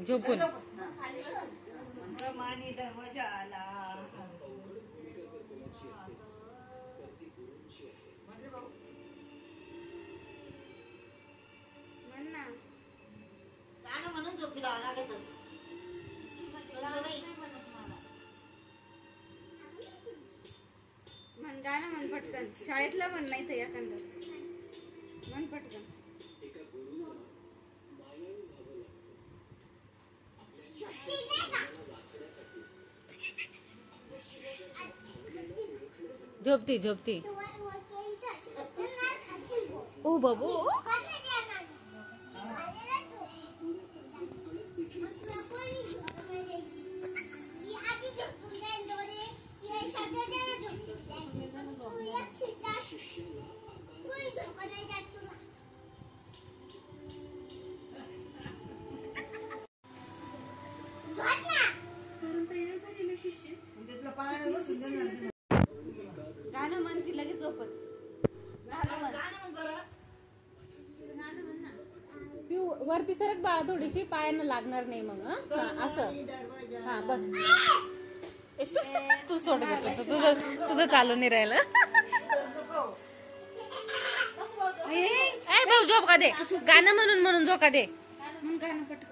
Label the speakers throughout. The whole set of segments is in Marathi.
Speaker 1: झोपून
Speaker 2: म्हणून झोपी जावं लागत.
Speaker 3: म्हण गाणं म्हण पटकन. शाळेतलं म्हण नाही तर एखादं म्हण पटकन.
Speaker 1: झोपती झोपती. ओ बाबू
Speaker 3: गाणं म्हण ती लगेच झोपत.
Speaker 1: पिऊ वरती सरक बाळा, थोडीशी पायानं लागणार नाही मग. हा असं. हा बस. तू सोड घेतलं. तुझं चालू नाही राहिलं. ए भाऊ झोप का दे. गाणं म्हणून झोका दे.
Speaker 3: म्हण गाणं पटकन.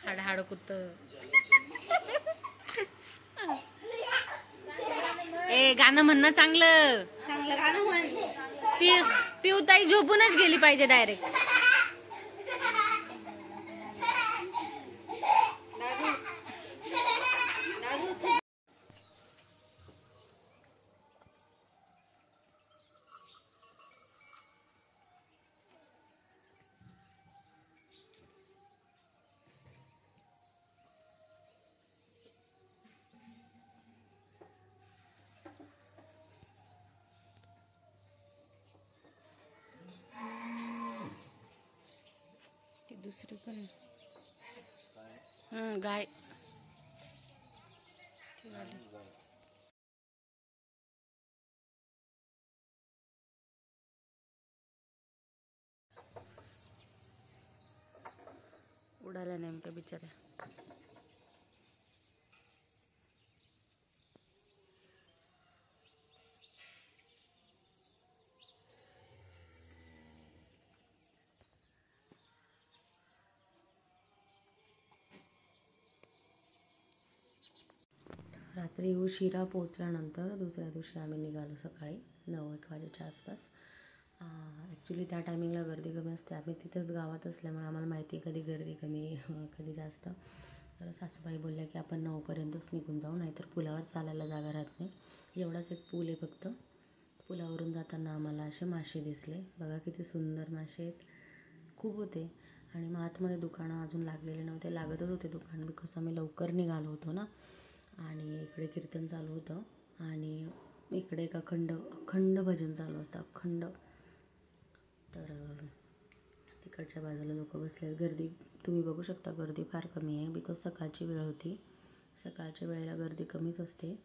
Speaker 1: हाड हाड कुत्त. ए गाणं म्हणणं चांगलं.
Speaker 3: चांगलं गाणं म्हण.
Speaker 1: पिऊताई झोपूनच गेली पाहिजे डायरेक्ट. दुसरी पण गाय. उडाल्या नेमक्या बिचाऱ्या. रात्री उशिरा पोचल्यानंतर दुसऱ्या दिवशी आम्ही निघालो सकाळी 9-1 वाजेच्या आसपास. ॲक्च्युली त्या टायमिंगला गर्दी कमी असते. आम्ही तिथंच गावात असल्यामुळे आम्हाला माहिती आहे कधी गर्दी कमी कधी जास्त. तर सासूबाई बोलल्या की आपण 9पर्यंतच निघून जाऊ, नाहीतर पुलावर चालायला जागा राहत नाही. एवढाच एक पूल आहे फक्त. पुलावरून जाताना आम्हाला असे मासे दिसले. बघा किती सुंदर मासे आहेत. खूप होते. आणि मग आतमध्ये दुकानं अजून लागलेले नव्हते. लागतच होते दुकान, बिकॉज आम्ही लवकर निघालो होतो ना. आणि इकडे कीर्तन चालू होतं आणि इकडे एक अखंड भजन चालू असतं. अखंड. तर तिकडच्या बाजूला लोक बसले. गर्दी तुम्ही बघू शकता. गर्दी फार कमी आहे बिकॉज सकाळची वेळ होती. सकाळच्या वेळेला गर्दी कमीच असते.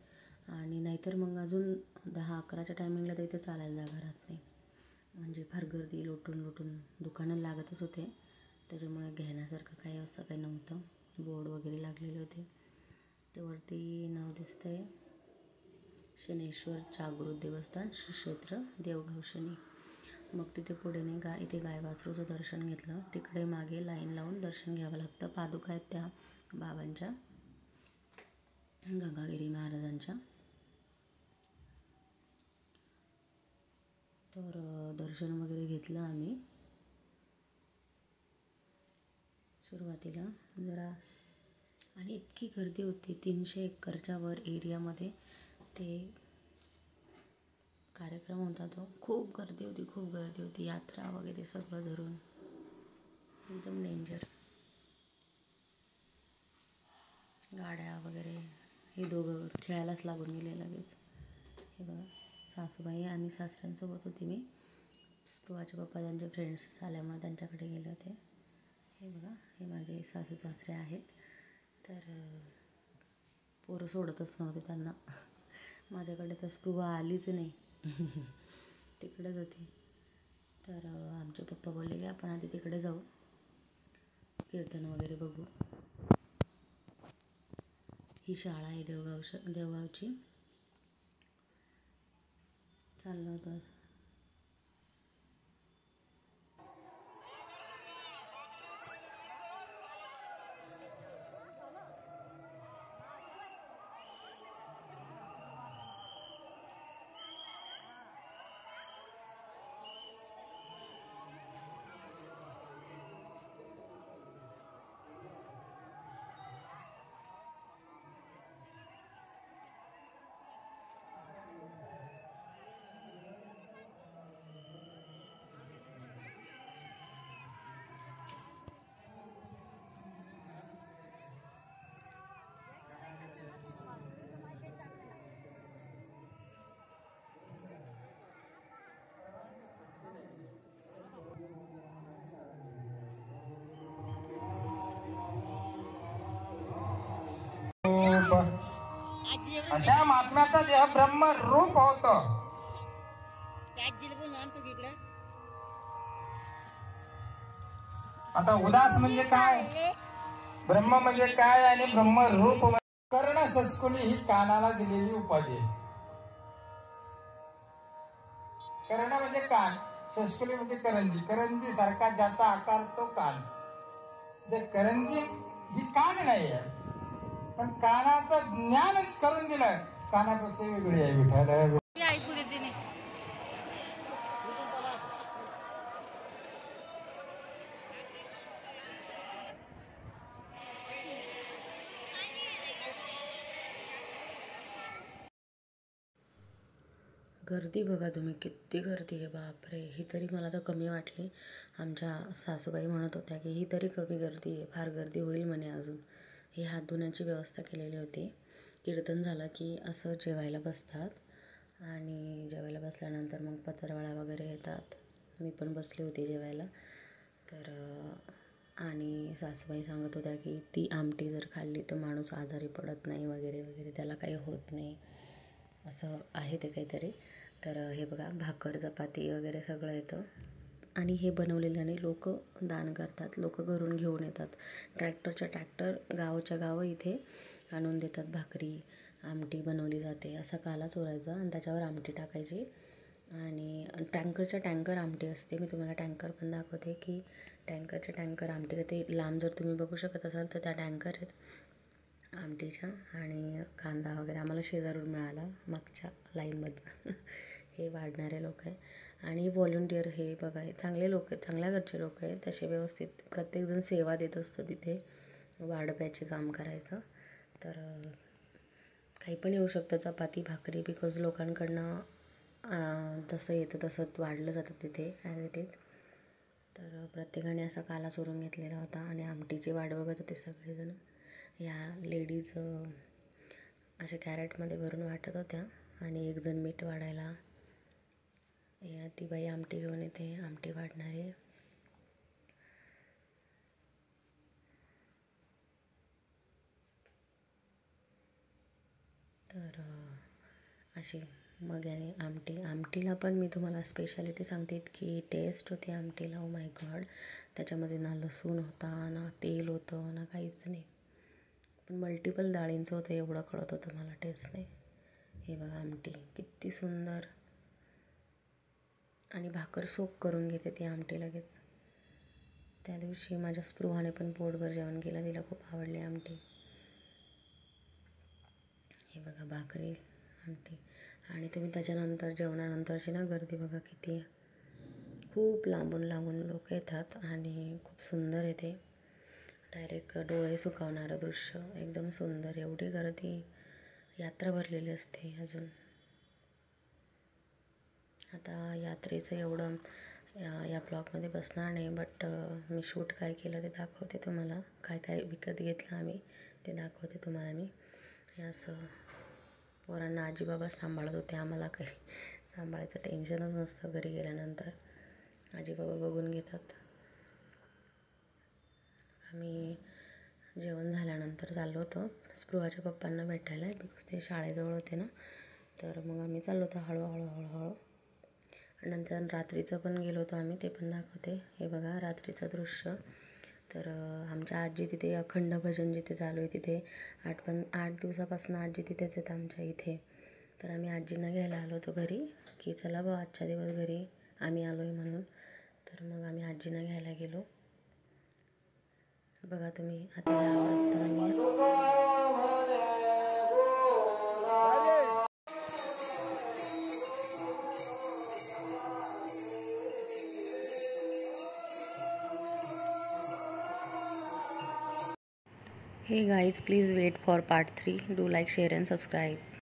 Speaker 1: आणि नाहीतर मग अजून 10-11च्या टायमिंगला तर इथे चालायला जागा राहत नाही. म्हणजे फार गर्दी. लोटून दुकानं लागतच होते. त्याच्यामुळे घेण्यासारखं काही असं काही नव्हतं. बोर्ड वगैरे लागलेले होते. ते वरती नाव दिसतंय शनेश्वर जागृत देवस्थान श्री क्षेत्र देवगाव शनी. मग तिथे पुढे नाही इथे गाय वासरूचं दर्शन घेतलं. तिकडे मागे लाईन लावून दर्शन घ्यावं लागतं. पादुका आहेत त्या बाबांच्या, गंगागिरी महाराजांच्या. तर दर्शन वगैरे घेतलं आम्ही. सुरुवातीला जरा आणि इतकी गर्दी होती. 300 एकरच्या वर एरियामध्ये ते कार्यक्रम होता तो. खूप गर्दी होती. यात्रा वगैरे सगळं धरून एकदम डेंजर. गाड्या वगैरे. हे दोघं खेळायलाच लागून गेले लगेच. हे बघा सासूबाई आणि सासऱ्यांसोबत होती मी. स्टोवाचे पप्पा त्यांचे फ्रेंड्स आल्यामुळे त्यांच्याकडे गेले होते. हे बघा हे माझे सासू सासरे आहेत. तर पोरं सोडतच नव्हते त्यांना. माझ्याकडे तर स्पृहा आलीच नाही. तिकडेच होती. तर आमचे पप्पा बोलले की आपण आधी तिकडे जाऊ, कीर्तन वगैरे बघू. ही शाळा आहे देवगावची. चाललं होतं असं.
Speaker 4: अशा महात्म्याचा देह ब्रह्म रूप होत. आता उदास म्हणजे काय, ब्रह्म म्हणजे काय आणि ब्रह्म रूप कर्ण सस्कुली ही कानाला दिलेली उपाधी आहे. कर्ण म्हणजे कान, सस्कुली म्हणजे करंजी. करंजी सारखा ज्याचा आकार तो कान. करंजी ही कान नाही आहे, पण कानाचं ज्ञान करून दिलं. कानापेक्षा वेगळी आहे विठाला.
Speaker 3: ऐकू घेते नाही.
Speaker 1: गर्दी बघा तुम्ही, किती गर्दी आहे बापरे. ही तरी मला तर कमी वाटली. आमच्या सासूबाई म्हणत होत्या की ही तरी कमी गर्दी आहे, फार गर्दी होईल म्हणे अजून. ही हात धुण्याची व्यवस्था केलेली होती. कीर्तन झालं की असं जेवायला बसतात आणि जेवायला बसल्यानंतर मग पत्रावळ्या वगैरे येतात. मी पण बसली होती जेवायला. तर आणि सासूबाई सांगत होत्या की ती आमटी जर खाल्ली तर माणूस आजारी पडत नाही वगैरे वगैरे, त्याला काही होत नाही, असं आहे ते काहीतरी. तर हे बघा, भाकर चपाती वगैरे सगळं येतं आणि हे बनवलेल्याने लोक दान करतात. लोक घरून घेऊन येतात, ट्रॅक्टरच्या ट्रॅक्टर, गावाच्या गावं इथे आणून देतात. भाकरी, आमटी बनवली जाते. असा काला चोरायचा आणि त्याच्यावर आमटी टाकायची आणि टँकरच्या टँकर आमटी असते. मी तुम्हाला टँकर पण दाखवते की टँकरच्या टँकर आमटी. ते लांब जर तुम्ही बघू शकत असाल तर त्या टँकर आहेत आमटीच्या. आणि कांदा वगैरे आम्हाला शेजारून मिळाला मागच्या लाईनमधनं. हे वाढणारे लोक आहे आणि व्हॉलंटियर. हे बघा, हे चांगले लोक आहेत, चांगल्या घरचे लोक आहेत. तसे व्यवस्थित प्रत्येकजण सेवा देत असतं तिथे, वाढप्याचे काम करायचं. तर काही पण येऊ शकतं, चपाती भाकरी, बिकॉज लोकांकडनं जसं येतं तसं वाढलं जातं तिथे ॲज इट इज. तर प्रत्येकाने असा काला चोरून घेतलेला होता आणि आमटीची वाट बघत होते सगळेजण. या लेडीज अशा कॅरेटमध्ये भरून वाटत होत्या आणि एकजण मीठ वाढायला. या ती बाई आमटी घेऊन येते, आमटी वाढणारी. तर अशी मग याने आमटीला पण मी तुम्हाला स्पेशालिटी सांगते, इतकी टेस्ट होती आमटीला. Oh my God. त्याच्यामध्ये ना लसूण होता, ना तेल होतं, ना काहीच नाही. पण मल्टिपल डाळींचं होतं एवढं कळत होतं मला टेस्टने. हे बघा आमटी किती सुंदर. आणि भाकर सोक करून घेते ती आमटी लगेच. त्या दिवशी माझ्या स्पृहाने पण पोटभर जेवण केलं, तिला खूप आवडली आमटी. हे बघा भाकरी, आमटी. आणि तुम्ही त्याच्यानंतर जेवणानंतरची ना गर्दी बघा किती आहे. खूप लांबून लांबून लोक येतात आणि खूप सुंदर येते. डायरेक्ट डोळे सुकावणारं दृश्य, एकदम सुंदर. एवढी गर्दी, यात्रा भरलेली असते अजून. आता यात्रेचं एवढं या ब्लॉगमध्ये बसणार नाही, बट मी शूट काय केलं ते दाखवते तुम्हाला. काय काय विकत घेतलं आम्ही ते दाखवते तुम्हाला मी. हे असं पोरांना आजीबाबा सांभाळत होते. आम्हाला काही सांभाळायचं टेन्शनच नसतं घरी गेल्यानंतर, आजीबाबा बघून घेतात. आम्ही जेवण झाल्यानंतर चाललो होतो स्पृहाच्या पप्पांना भेटायला, बिकॉज ते शाळेजवळ होते ना. तर मग आम्ही चाललो होतो हळूहळू. नंतर रात्रीचं पण गेलो होतो आम्ही, ते पण दाखवते. हे बघा रात्रीचं दृश्य. तर आमच्या आजी तिथे अखंड भजन जिथे चालू आहे तिथे 8 दिवसापासून आजी तिथेच आहेत आमच्या इथे. तर आम्ही आजींना घ्यायला आलो होतो घरी, की चला बा आजच्या दिवस घरी आम्ही आलो आहे म्हणून. तर मग आम्ही आजींना घ्यायला गेलो. बघा तुम्ही आता ह्या वाजता Hey guys, please wait for part 3. Do like, share and subscribe.